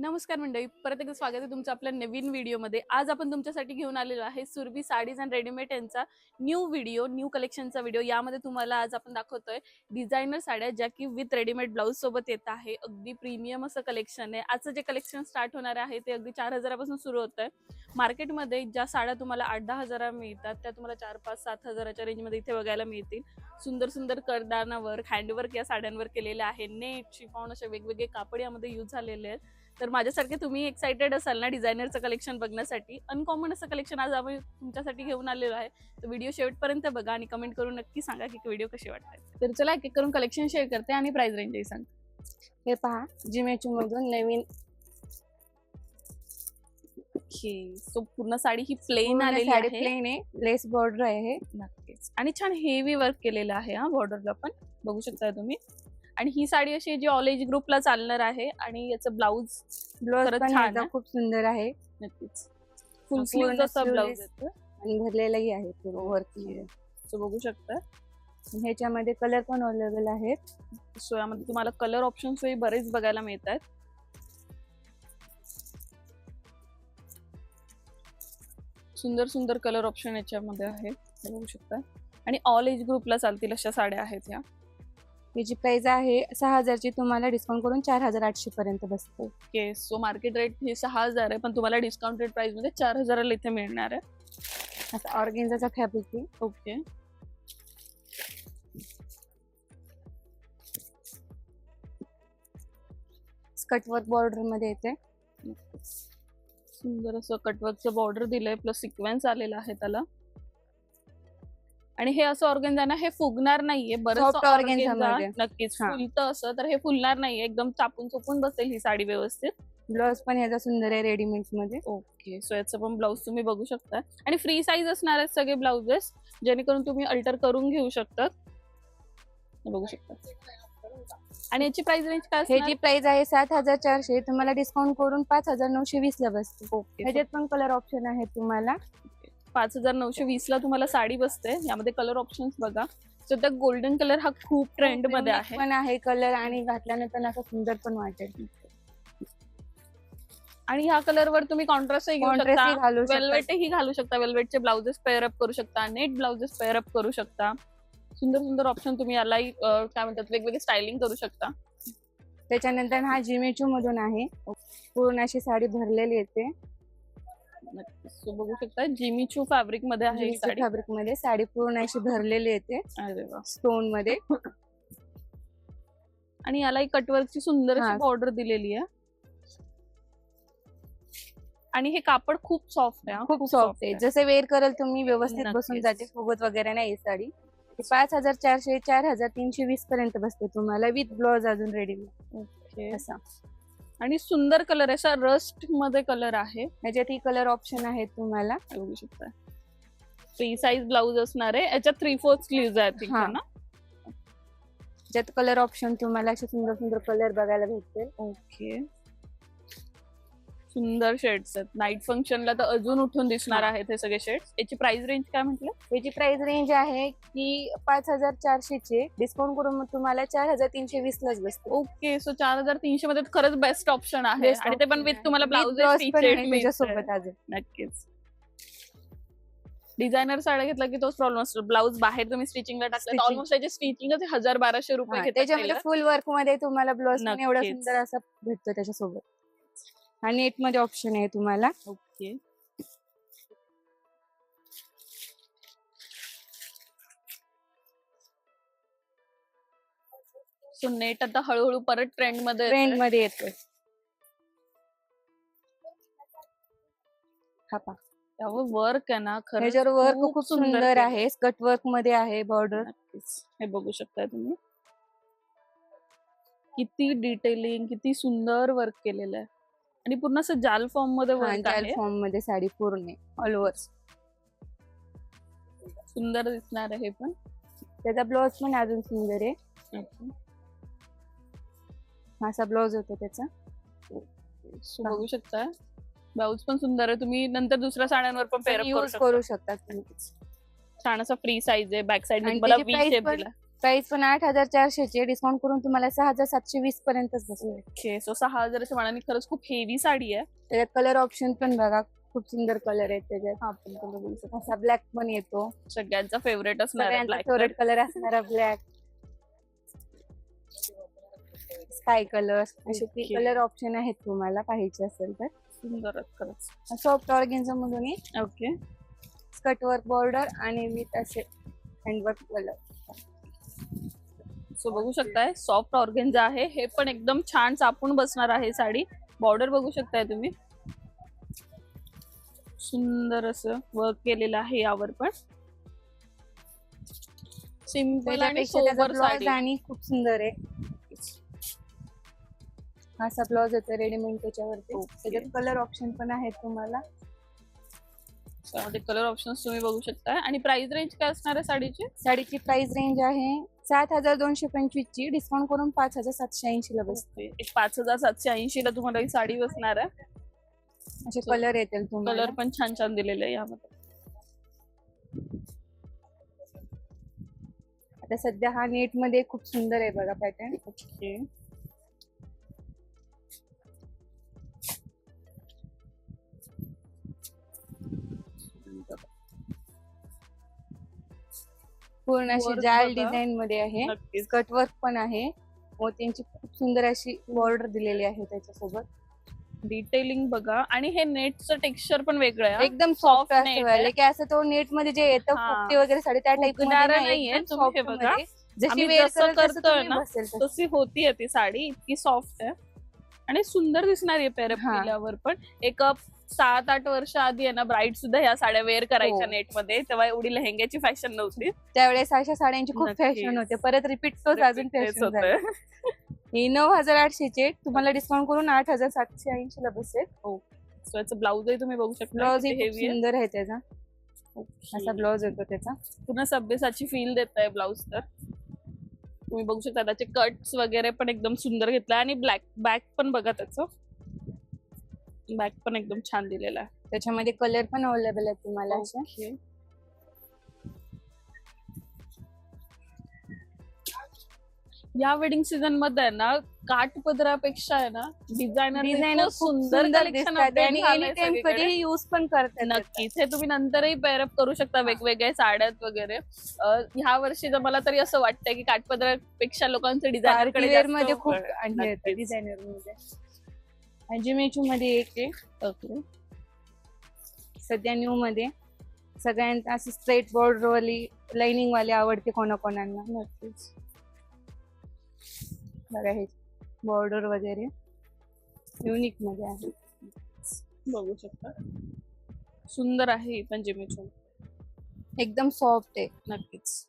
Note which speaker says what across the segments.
Speaker 1: नमस्कार मंडळी, परत एकदा स्वागत आहे तुमचं आपल्या नवीन व्हिडिओमध्ये. आज आपण तुमच्यासाठी घेऊन आलेलो आहे सुरभी साडीज अँड रेडीमेड यांचा न्यू कलेक्शनचा व्हिडिओ. यामध्ये तुम्हाला आज आपण दाखवतोय डिझायनर साड्या, ज्या की विथ रेडीमेड ब्लाऊज सोबत येत आहे. अगदी प्रीमियम असं कलेक्शन आहे. आजचं जे कलेक्शन स्टार्ट होणार आहे ते अगदी 4,000 पासून सुरू होत आहे. मार्केटमध्ये ज्या साड्या तुम्हाला 8-10 हजार मिळतात त्या तुम्हाला 4-5-7 हजाराच्या रेंजमध्ये इथे बघायला मिळतील. सुंदर सुंदर करदाना वर्क, हँडवर्क या साड्यांवर केलेले आहे. नेट, शिफॉन असे वेगवेगळे कापड यामध्ये यूज झालेले आहेत. तर माझ्यासारखे तुम्ही एक्साइटेड असाल ना डिझायनरचं कलेक्शन बघण्यासाठी. अनकॉमन असं कलेक्शन आज आम्ही तुमच्यासाठी घेऊन आलेलो आहे. तर व्हिडिओ शेवटपर्यंत बघा आणि कमेंट करून नक्की सांगा की व्हिडिओ कसे वाटतात. तर चला एक एक करून कलेक्शन शेअर करते आणि प्राइस रेंजही सांगते.
Speaker 2: हे पहा, जिमेचू मधून नवीन
Speaker 1: सो पूर्ण साडी ही प्लेन आलेली
Speaker 2: साडी
Speaker 1: आहे.
Speaker 2: प्लेन आहे, लेस बॉर्डर आहे.
Speaker 1: नक्कीच. आणि छान हेवी वर्क केलेलं आहे हा बॉर्डरला पण बघू शकता तुम्ही. आणि ही साडी अशी जी ऑल एज ग्रुपला चालणार आहे आणि याचं ब्लाऊज
Speaker 2: ब्लाऊज पण याचा खूप सुंदर आहे.
Speaker 1: नक्कीच फुल स्लीव्ह असा ब्लाऊज येतो
Speaker 2: आणि भरलेलाही आहे पूर्ण वर्क मध्ये.
Speaker 1: सो बघू शकता
Speaker 2: ह्याच्यामध्ये कलर पण अवेलेबल आहेत.
Speaker 1: सो यामध्ये तुम्हाला कलर ऑप्शन्स बरेच बघायला मिळत आहेत. सुंदर सुंदर कलर ऑप्शन याच्यामध्ये आहे बघू शकता. आणि ऑल एज ग्रुपला चालतील अशा साड्या आहेत या.
Speaker 2: याची प्राइस आहे 6,000 ची, तुम्हाला डिस्काउंट करून 4,800 पर्यंत बसते.
Speaker 1: ओके. सो मार्केट रेट हे 6,000 आहे, पण तुम्हाला डिस्काउंटेड प्राइस मध्ये 4,000ला इथे मिळणार आहे.
Speaker 2: असा ऑर्गेन्झाचा फॅब्रिक आहे.
Speaker 1: ओके.
Speaker 2: कटवर्क बॉर्डर मध्ये येते.
Speaker 1: सुंदर असं कटवर्कचं बॉर्डर दिलंय, प्लस सिक्वेन्स आलेला आहे त्याला. आणि हे असं ऑर्गेन्झा ना, हे फुगणार नाहीये.
Speaker 2: Soft organza मध्ये.
Speaker 1: नक्कीच फुलतं असं, तर हे फुलणार नाहीये. एकदम चापून चोपून बसेल ही साडी व्यवस्थित.
Speaker 2: ब्लाऊज पण याचा सुंदर आहे रेडीमेड मध्ये.
Speaker 1: ओके. सो याचं पण ब्लाऊज तुम्ही बघू शकता. आणि फ्री साईज असणार आहेत सगळे ब्लाउजेस, जेणेकरून तुम्ही अल्टर करून घेऊ शकता. बघू शकता. आणि याची प्राइस रेंज काय असणार?
Speaker 2: ह्याची प्राइस आहे 7,400, तुम्हाला डिस्काउंट करून 5,920 ला बसते.
Speaker 1: ओके.
Speaker 2: ह्याच्यात पण कलर ऑप्शन आहे तुम्हाला.
Speaker 1: 5,920 ला तुम्हाला साडी बसते. यामध्ये कलर ऑप्शन्स बघा. सध्या गोल्डन कलर हा खूप ट्रेंड मध्ये आहे.
Speaker 2: पण आहे कलर, आणि घातल्यानंतर असं सुंदर पण वाटेल.
Speaker 1: आणि ह्या कलर वर तुम्ही कॉन्ट्रास्ट घेऊ शकता, वेल्वेटही घालू शकता. वेल्वेटचे ब्लाउजेस पेअर अप करू शकता, नेट ब्लाउजेस पेअर अप करू शकता. सुंदर सुंदर ऑप्शन तुम्ही यालाही काय म्हणतात वेगवेगळे स्टायलिंग करू शकता.
Speaker 2: त्याच्यानंतर हा जिमेचू मधून आहे, पूर्ण अशी साडी भरलेली येते.
Speaker 1: सो बघू शकता जिमीचू फॅब्रिक मध्ये आहे साडी.
Speaker 2: फॅब्रिक मध्ये साडी पूर्ण अशी भरलेली येते.
Speaker 1: अरे वा.
Speaker 2: स्टोन मध्ये.
Speaker 1: आणि यालाही कटवर्कची सुंदर अशी बॉर्डर दिलेली आहे. आणि हे कापड खूप सॉफ्ट आहे.
Speaker 2: खूप सॉफ्ट आहे. जसे वेअर कराल तुम्ही व्यवस्थित बसून जाते, फुगत वगैरे नाही. ही साडी 5,400 4,320 पर्यंत बसते तुम्हाला, विथ ब्लाउज अजून रेडीमेड.
Speaker 1: ओके.
Speaker 2: असा.
Speaker 1: आणि सुंदर कलर असा रस्ट मध्ये कलर आहे.
Speaker 2: ह्याच्यात ही कलर ऑप्शन आहेत तुम्हाला.
Speaker 1: बघू शकता. फ्री साईज ब्लाऊज असणार आहे. याच्यात 3/4 स्लीव्ज आहेत ना.
Speaker 2: ज्यात कलर ऑप्शन तुम्हाला असे सुंदर सुंदर कलर बघायला भेटतील.
Speaker 1: ओके. सुंदर शेड्स आहेत. नाईट फंक्शनला तर अजून उठून दिसणार आहेत हे सगळे शेड्स. याची प्राइस रेंज काय म्हटलं?
Speaker 2: याची प्राइस रेंज आहे की 5,400 ची, डिस्काउंट करून तुम्हाला 4,320 लाच बसते.
Speaker 1: ओके. सो 4,300 मध्ये खरंच बेस्ट ऑप्शन आहे. आणि ते पण विथ तुम्हाला ब्लाउज
Speaker 2: त्याच्यासोबत अजून.
Speaker 1: नक्कीच. डिझायनर साड्या घेतला की तोच प्रॉब्लेम असतो, ब्लाऊज बाहेर तुम्ही स्टिचिंगला टाकला ऑलमोस्ट त्याचे स्टिचिंगच 1,000-1,200 रुपये घेतात.
Speaker 2: त्याच्यामध्ये फुल वर्क मध्ये तुम्हाला ब्लाऊज पण एवढा सुंदर असा भेटतो त्याच्यासोबत. आणि नेट मध्ये ऑप्शन आहे तुम्हाला.
Speaker 1: ओके. सो नेट आता हळूहळू परत ट्रेंड मध्ये
Speaker 2: येतोय. हा पहा,
Speaker 1: त्यावर वर्क आहे ना, खरं
Speaker 2: ह्याच्यावर वर्क खूप सुंदर आहे. स्कर्ट वर्क मध्ये आहे बॉर्डर.
Speaker 1: हे बघू शकताय तुम्ही. किती डिटेलिंग, किती सुंदर वर्क केलेलं आहे. आणि पूर्ण असं जाल फॉर्म मध्ये वर्क आहे.
Speaker 2: जाल फॉर्म मध्ये साडी पूर्ण ऑल ओव्हर
Speaker 1: सुंदर दिसणार आहे. पण
Speaker 2: त्याचा ब्लाउज पण अजून सुंदर आहे. असा ब्लाउज होतो त्याचा.
Speaker 1: बघू शकता. ब्लाउज पण सुंदर आहे. तुम्ही नंतर दुसऱ्या साड्यांवर पण पेअर अप
Speaker 2: करू शकता.
Speaker 1: छान असा फ्री साईज आहे. बॅक साइड मला वी शेप दिला.
Speaker 2: प्राइस पण 8,400 डिस्काउंट करून तुम्हाला 6,720 पर्यंतच बसेल.
Speaker 1: ओके, सो 6,000च्या मानाने खरंच खूप हेवी साडी आहे.
Speaker 2: त्याच्यात कलर ऑप्शन पण बघा, खूप सुंदर कलर आहेत त्याच्यात.
Speaker 1: हा, पण कलर बघू शकता.
Speaker 2: असा ब्लॅक पण येतो,
Speaker 1: सगळ्यांचा फेवरेट असणार
Speaker 2: सगळ्यांचा
Speaker 1: ब्लॅक
Speaker 2: फेवरेट कलर असणारा ब्लॅक, स्काय कलर, असे ते
Speaker 1: Okay.
Speaker 2: कलर ऑप्शन आहेत तुम्हाला पाहिजे असेल तर.
Speaker 1: सुंदर खरंच.
Speaker 2: सॉफ्ट ऑर्गेन्झा मधून
Speaker 1: ओके,
Speaker 2: स्कर्ट वर्क बॉर्डर आणि विथ असे हँडवर्क कलर.
Speaker 1: सो बघू शकताय सॉफ्ट ऑर्गेन्झा आहे, हे पण एकदम छान चापून बसणार आहे साडी. बॉर्डर बघू शकताय तुम्ही, सुंदर असं वर्क केलेलं आहे यावर पण. सिंपल आणि सोबर साडी
Speaker 2: आणि खूप सुंदर आहे. असा ब्लाउज येतो रेडीमेड त्याच्यावरती. त्याच्यात कलर ऑप्शन पण आहेत तुम्हाला.
Speaker 1: त्यामध्ये कलर ऑप्शन्स तुम्ही बघू शकता. आणि प्राइस रेंज काय असणार आहे साडीची?
Speaker 2: साडीची प्राइस रेंज आहे 7,225 ची, डिस्काउंट करून 5,780 ला बसते.
Speaker 1: एक 5,780 ला तुम्हाला ही साडी बसणार आहे.
Speaker 2: असे कलर येतील तुम्हाला.
Speaker 1: कलर पण छान छान दिलेले आहे यामध्ये.
Speaker 2: आता सध्या हा नेट मध्ये खूप सुंदर आहे बघा पॅटर्न.
Speaker 1: ओके,
Speaker 2: पूर्ण अशी
Speaker 1: Work
Speaker 2: जाल
Speaker 1: बघा.
Speaker 2: डिझाईन मध्ये आहे.
Speaker 1: नक्कीच.
Speaker 2: स्कर्ट वर्क पण आहे, मोत्यांची खूप सुंदर अशी बॉर्डर दिलेली आहे त्याच्यासोबत.
Speaker 1: डिटेलिंग बघा. आणि हे नेटचं टेक्स्चर पण वेगळं आहे.
Speaker 2: एकदम
Speaker 1: Soft
Speaker 2: सॉफ्ट
Speaker 1: net आहे.
Speaker 2: असं की असं तो नेट मध्ये जे येतं
Speaker 1: हा.
Speaker 2: फुगते वगैरे साडी त्या टाइप
Speaker 1: फुगणारं नाहीये, तुम्ही हे बघा.
Speaker 2: जशी
Speaker 1: आम्ही
Speaker 2: वेअर
Speaker 1: जसं
Speaker 2: कराल तसं
Speaker 1: करतोय
Speaker 2: तुम्ही
Speaker 1: ना,
Speaker 2: बसेल तसं.
Speaker 1: तशी होतीये ती साडी. इतकी सॉफ्ट आहे आणि सुंदर दिसणार आहे पेरअप
Speaker 2: हा.
Speaker 1: केल्यावर पण. एक 7-8 वर्ष आधी आहे ना, ब्राईड सुद्धा ह्या साड्या वेअर करायच्या
Speaker 2: हो.
Speaker 1: नेट मध्ये. तेव्हा एवढी लेहंग्याची फॅशन नव्हती.
Speaker 2: त्यावेळेस अशा साड्यांची खूप
Speaker 1: नक्कीच.
Speaker 2: फॅशन होते. परत रिपीट तोच अजून
Speaker 1: तेच
Speaker 2: फॅशन
Speaker 1: होतं.
Speaker 2: झाला. ही 9,800 चे, तुम्हाला डिस्काउंट करून 8,780 ला बसेल.
Speaker 1: So याचं ब्लाऊजही तुम्ही बघू शकता.
Speaker 2: ब्लाउज
Speaker 1: किती
Speaker 2: खूप
Speaker 1: heavy आहे.
Speaker 2: सुंदर आहे त्याचा.
Speaker 1: Okay.
Speaker 2: असा ब्लाउज येतो त्याचा.
Speaker 1: पूर्ण सभ्यसाची फील देत आहे ब्लाऊज. तर तुम्ही बघू शकता त्याचे कट्स वगैरे पण एकदम सुंदर घेतलं. आणि ब्लॅक बॅक पण बघा, त्याचं बॅक पण एकदम छान दिलेला आहे.
Speaker 2: त्याच्यामध्ये कलर पण अवेलेबल आहेत तुम्हाला असे.
Speaker 1: Okay. या वेडिंग सीझन मध्ये आहे ना, काठपदरापेक्षा आहे ना, डिझायनर
Speaker 2: खूप
Speaker 1: सुंदर कलेक्शन
Speaker 2: दिसतात आणि एनी टाइम कधी युज पण करतात.
Speaker 1: नक्कीच. हे तुम्ही नंतरही पेअरअप करू शकता वेगवेगळ्या साड्यात वगैरे. ह्या वर्षी तर मला तरी असं वाटतंय की काठपदरापेक्षा लोकांचं डिझायनर कडे
Speaker 2: वेअर
Speaker 1: जास्त
Speaker 2: मध्ये खूप
Speaker 1: वळण आहे.
Speaker 2: आणले
Speaker 1: नक्कीच.
Speaker 2: डिझायनर मध्ये. जिमेचू मध्ये एक आहे
Speaker 1: Okay.
Speaker 2: सध्या न्यू मध्ये. सगळ्यांना असं स्ट्रेट बॉर्डर वाली लाइनिंग वाली आवडते कोणाकोणांना.
Speaker 1: नक्कीच.
Speaker 2: बघा हे बॉर्डर वगैरे युनिक मध्ये आहे.
Speaker 1: बघू शकता सुंदर आहे ही पण जिमीचू.
Speaker 2: एकदम सॉफ्ट आहे.
Speaker 1: नक्कीच.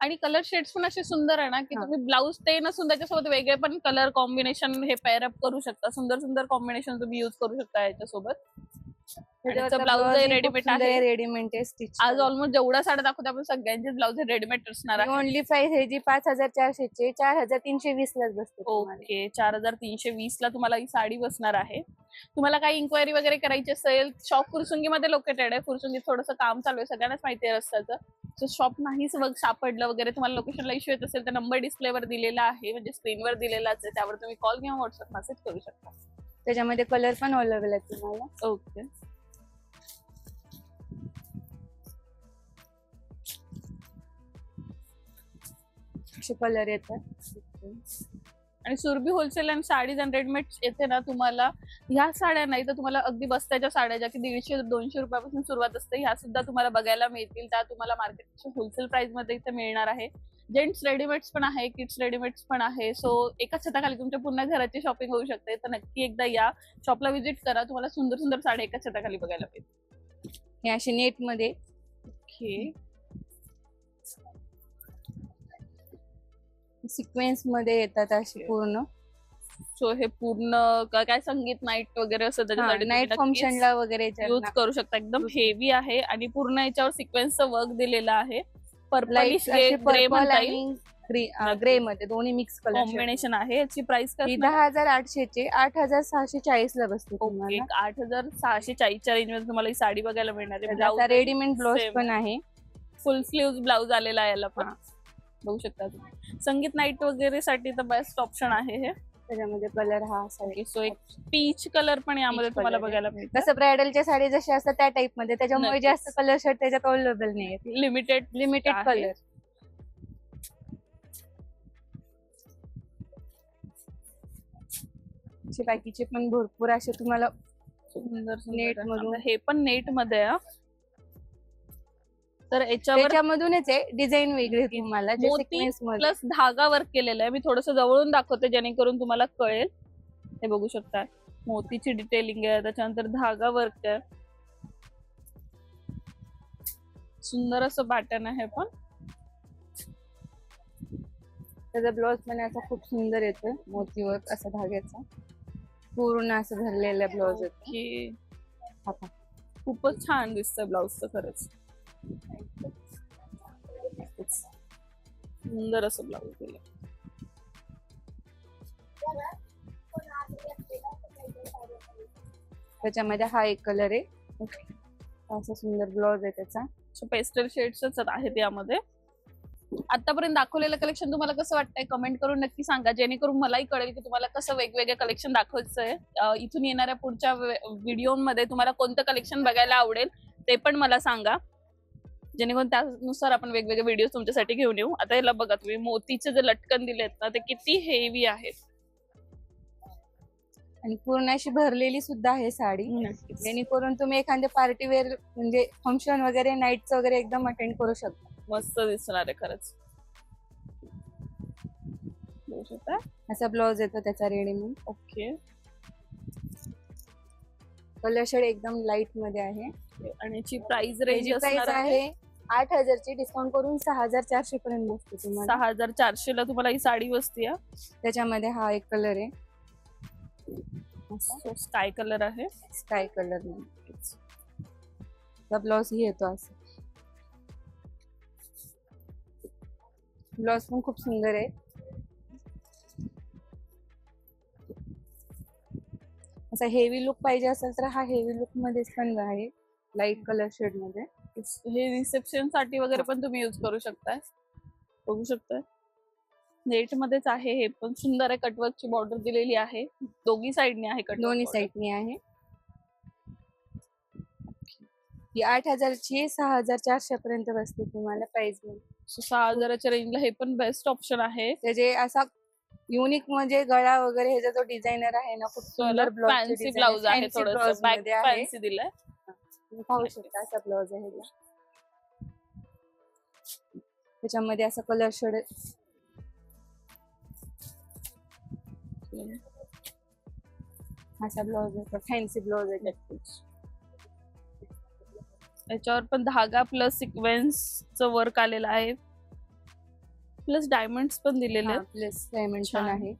Speaker 1: आणि कलर शेड्स पण असे सुंदर आहे ना, की
Speaker 2: हा.
Speaker 1: तुम्ही ब्लाऊज ते नसून त्याच्यासोबत वेगळे पण कलर कॉम्बिनेशन हे पेअरअप करू शकता. सुंदर सुंदर कॉम्बिनेशन तुम्ही युज करू शकता याच्यासोबच. ब्लाऊज रेडीमेड आहे.
Speaker 2: रेडीमेड आहे स्टिच.
Speaker 1: आज ऑलमोस्ट जेवढ्या साड्या दाखवतो आपण सगळ्यांचे ब्लाऊज रेडीमेड असणार आहे.
Speaker 2: ओनली प्राइस आहे जी 5,400 चे 4,320 लाच बसते तुम्हाला.
Speaker 1: ओके, 4,320 ला तुम्हाला ही साडी बसणार आहे. तुम्हाला काही इन्क्वायरी वगैरे करायची असेल, शॉप फुरसुंगीमध्ये लोकेटेड आहे. फुरसुंगीत थोडंसं काम चालू आहे, सगळ्यांनाच माहिती आहे रस्त्याचं. सो शॉप नाही सापडलं वगैरे, तुम्हाला लोकेशनला इश्यू येत असेल तर नंबर डिस्प्लेवर दिलेला आहे, म्हणजे स्क्रीनवर दिलेलाच आहे. त्यावर तुम्ही कॉल किंवा व्हॉट्सअप मेसेज करू शकता.
Speaker 2: त्याच्यामध्ये कलर पण अवेलेबल आहेत तुम्हाला.
Speaker 1: ओके.
Speaker 2: असे कलर येतात.
Speaker 1: आणि Surabhi wholesale and sarees and readymade येथे ना, तुम्हाला ह्या साड्या नाही तर तुम्हाला अगदी बस्त्याच्या साड्या ज्या की 150-200 रुपयापासून सुरुवात असते, ह्या सुद्धा तुम्हाला बघायला मिळतील. त्या तुम्हाला मार्केटच्या होलसेल प्राइस मध्ये इथे मिळणार आहे. जेंट्स रेडीमेड्स पण आहे, किड्स रेडीमेड्स पण आहे. सो एका छताखाली तुमच्या पूर्ण घराची शॉपिंग होऊ शकते. तर नक्की एकदा या शॉपला व्हिजिट करा, तुम्हाला सुंदर सुंदर साड्या एका छताखाली बघायला मिळतील.
Speaker 2: हे असे नेट मध्ये
Speaker 1: ओके.
Speaker 2: सिक्वेन्स मध्ये येतात असे पूर्ण.
Speaker 1: सो हे पूर्ण काय संगीत नाईट वगैरे असं त्याच्यासाठी
Speaker 2: नाईट फंक्शनला वगैरे
Speaker 1: यूज करू शकता. एकदम हेवी आहे आणि पूर्ण याच्यावर सिक्वेन्सचं वर्क दिलेलं आहे. पर्पलिश ग्रे म्हणता येईल,
Speaker 2: ग्रे मध्ये दोन्ही मिक्स कलर
Speaker 1: कॉम्बिनेशन आहे. याची प्राइस काय?
Speaker 2: 10,800 चे 8,640 ला बसते
Speaker 1: ओके.
Speaker 2: तुम्हाला.
Speaker 1: 8,640 च्या रेंज मध्ये तुम्हाला ही साडी बघायला मिळणार आहे.
Speaker 2: रेडीमेड ब्लाउज पण आहे.
Speaker 1: फुल स्लीव्ह ब्लाउज आलेला आहे याला पण. बघू शकता तुम्ही. संगीत नाईट वगैरे साठी तर बेस्ट ऑप्शन आहे हे.
Speaker 2: त्याच्यामध्ये कलर हा असा आहे.
Speaker 1: सो एक पीच कलर पण यामध्ये
Speaker 2: Peach
Speaker 1: तुम्हाला
Speaker 2: color आहे.
Speaker 1: बघायला मिळतं.
Speaker 2: कसं ब्रायडलच्या साडी जशी असतात त्या टाइप मध्ये, त्याच्यामुळे
Speaker 1: नक्कीच.
Speaker 2: जास्त कलर शेड त्याच्यात अवेलेबल नाही. लिमिटेड
Speaker 1: आहे.
Speaker 2: कलर. बाकीचे पण भरपूर असे तुम्हाला
Speaker 1: सुंदर
Speaker 2: नेट मधून.
Speaker 1: आता हे पण नेट मध्ये आहे. तर याच्यावर
Speaker 2: त्याच्यामधूनच आहे डिझाईन वेगळे तुम्हाला जे
Speaker 1: मोती
Speaker 2: sequence मध्ये.
Speaker 1: प्लस धागा वर्क केलेला आहे. मी थोडस जवळून दाखवते जेणेकरून तुम्हाला कळेल. हे बघू शकता मोतीची डिटेलिंग आहे, त्याच्यानंतर धागा वर्क आहे. सुंदर असं पॅटर्न आहे पण.
Speaker 2: त्याचा ब्लाउज पण असा खूप सुंदर येतोय, मोतीवर असा धाग्याचा पूर्ण असं भरलेला ब्लाउज येतो.
Speaker 1: की
Speaker 2: आता
Speaker 1: खूपच छान दिसतंय ब्लाउज तर खरंच. सुंदर असं ब्लाउज दिलं.
Speaker 2: त्याच्यामध्ये हा एक कलर आहे, असा सुंदर ब्लाउज आहे त्याचा.
Speaker 1: पेस्टल शेड्सच आहेत यामध्ये. आतापर्यंत दाखवलेलं कलेक्शन तुम्हाला कसं वाटतंय कमेंट करून नक्की सांगा, जेणेकरून मलाही कळेल की तुम्हाला कसं वेगवेगळे कलेक्शन दाखवायचंय. इथून येणाऱ्या पुढच्या व्हिडिओमध्ये तुम्हाला कोणतं कलेक्शन बघायला आवडेल ते पण मला सांगा, जेणेकरून त्यानुसार आपण वेगवेगळे व्हिडिओ तुमच्यासाठी घेऊन येऊ. आता याला बघा तुम्ही, मोतीचे जे लटकन दिलेत ना ते किती हेवी आहेत
Speaker 2: आणि पूर्ण अशी भरलेली सुद्धा आहे साडी, जेणेकरून तुम्ही एखाद्या पार्टी वेअर म्हणजे फंक्शन वगैरे नाईटचं वगैरे एकदम अटेंड करू शकता.
Speaker 1: मस्त दिसणार आहे खरंच. बघू शकता
Speaker 2: असा ब्लाउज येतो त्याचा रेडीमेड.
Speaker 1: ओके.
Speaker 2: कलर शेड एकदम लाईट मध्ये आहे
Speaker 1: आणि याची प्राइस रेंज
Speaker 2: प्राइस आहे 8,000 ची, डिस्काउंट करून 6,400 पर्यंत बसते तुम्हाला.
Speaker 1: 6,400 ला तुम्हाला ही साडी बसते.
Speaker 2: त्याच्यामध्ये हा एक कलर आहे,
Speaker 1: स्काय कलर आहे.
Speaker 2: स्काय कलर ब्लाउज ही येतो असं. ब्लाउज पण खूप सुंदर आहे. असा हेवी लुक पाहिजे असेल तर हा हेवी लुक मध्येच पण आहे, लाईट कलर शेड मध्ये.
Speaker 1: हे रिसेप्शन साठी वगैरे पण तुम्ही यूज करू शकताय. बघू शकताय नेट मध्येच आहे. हे पण सुंदर आहे. कटवर्कची बॉर्डर दिलेली आहे, दोन्ही साइडने आहे.
Speaker 2: दोन्ही साइडने आहे. ही 8,000 ची 6,400 पर्यंत बसते तुम्हाला प्राइस मध्ये.
Speaker 1: 6,000च्या रेंजला हे पण बेस्ट ऑप्शन आहे.
Speaker 2: त्याचे असा युनिक म्हणजे गळा वगैरे ह्याचा जो डिझायनर आहे ना, खूप सुंदर
Speaker 1: फॅन्सी ब्लाउज आहे. थोडंसं बॅक फॅन्सी दिलंय.
Speaker 2: पाहू शकता असा ब्लाउज आहे. त्याच्यामध्ये असा कलर शेड असा ब्लाउज आहे, फॅन्सी ब्लाउज आहे.
Speaker 1: याच्यावर पण धागा प्लस सिक्वेन्सचं वर्क आलेलं आहे, प्लस डायमंड्स पण दिलेले आहेत.
Speaker 2: प्लस डायमंड पण आहे.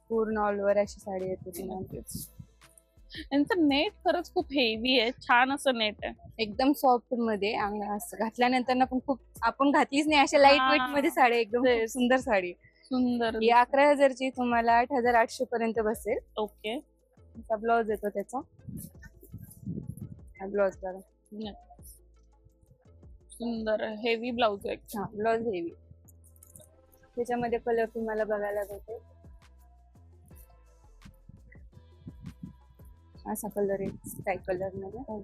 Speaker 2: पूर्ण ऑल ओव्हर अशी साडी येते.
Speaker 1: यांचं नेट खरंच खूप हेवी आहे, छान असं नेट आहे.
Speaker 2: एकदम सॉफ्ट मध्ये. असं घातल्यानंतर ना पण खूप, आपण घातलीच नाही अशा लाईट वेट मध्ये साडी, एकदम सुंदर साडी.
Speaker 1: सुंदर.
Speaker 2: ही 11,000 ची तुम्हाला 8,800 पर्यंत बसेल.
Speaker 1: ओके.
Speaker 2: असा ब्लाउज येतो त्याचा. ब्लाउज बघा,
Speaker 1: सुंदर हेवी ब्लाउज आहे.
Speaker 2: हा ब्लाउज हेवी. त्याच्यामध्ये कलर तुम्हाला बघायला भेटेल. असा कलर आहे स्काय कलर मध्ये.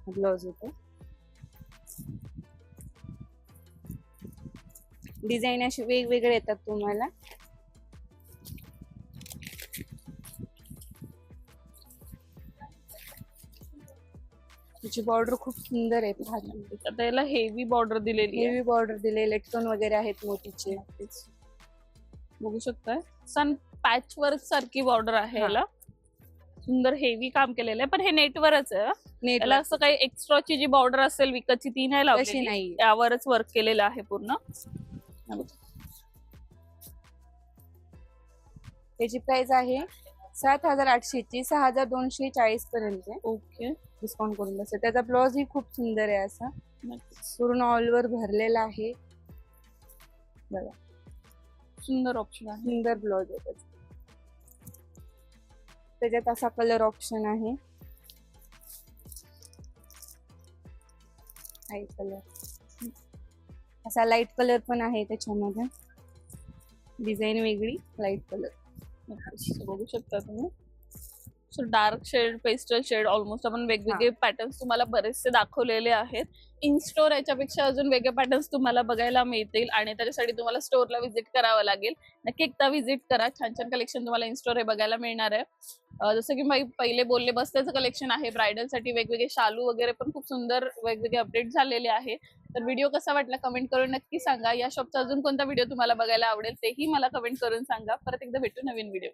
Speaker 2: ब्लाउज होतो. डिझाईन असे वेगवेगळे येतात तुम्हाला. त्याची बॉर्डर खूप सुंदर आहे.
Speaker 1: आता याला हेवी बॉर्डर दिलेली आहे.
Speaker 2: हेवी बॉर्डर दिले, लटकन वगैरे आहेत मोतीचे.
Speaker 1: बघू शकताय सन पॅच वर्क सारखी बॉर्डर आहे याला. सुंदर हेवी काम केलेलं आहे, पण हे नेटवरच आहे. याला असं काही एक्स्ट्राची जी बॉर्डर असेल विकतची ती नाही लावली, यावरच वर्क केलेलं आहे पूर्ण.
Speaker 2: त्याची प्राइस आहे 7,800 ची, 6,240 पर्यंत.
Speaker 1: ओके.
Speaker 2: डिस्काउंट करून बसेल. त्याचा ब्लाउज ही खूप सुंदर आहे, असा पूर्ण ऑल ओव्हर भरलेला आहे बघा.
Speaker 1: सुंदर ऑप्शन आहे.
Speaker 2: सुंदर ब्लाउज आहे त्याचा. त्याच्यात असा कलर ऑप्शन आहे. लाईट कलर, असा लाईट कलर पण आहे त्याच्यामध्ये, डिझाईन वेगळी, लाईट कलर.
Speaker 1: बघू शकता तुम्ही. So dark shade, pastel shade, almost आपण वेगवेगळे पॅटर्न्स तुम्हाला बरेचसे दाखवलेले आहेत. इन स्टोर याच्यापेक्षा अजून वेगळे पॅटर्न्स तुम्हाला बघायला मिळतील आणि त्याच्यासाठी तुम्हाला स्टोअरला व्हिजिट करावं लागेल. नक्की एकदा व्हिजिट करा. छान छान कलेक्शन तुम्हाला इन स्टोर हे बघायला मिळणार आहे. जसं की मी पहिले बोलले, बस्त्याचं कलेक्शन आहे. ब्रायडलसाठी वेगवेगळे शालू वगैरे पण खूप सुंदर वेगवेगळे अपडेट झालेले आहे. तर व्हिडिओ कसा वाटला कमेंट करून नक्की सांगा. या शॉपचा अजून कोणता व्हिडिओ तुम्हाला बघायला आवडेल तेही मला कमेंट करून सांगा. परत एकदा भेटू नवीन व्हिडिओ.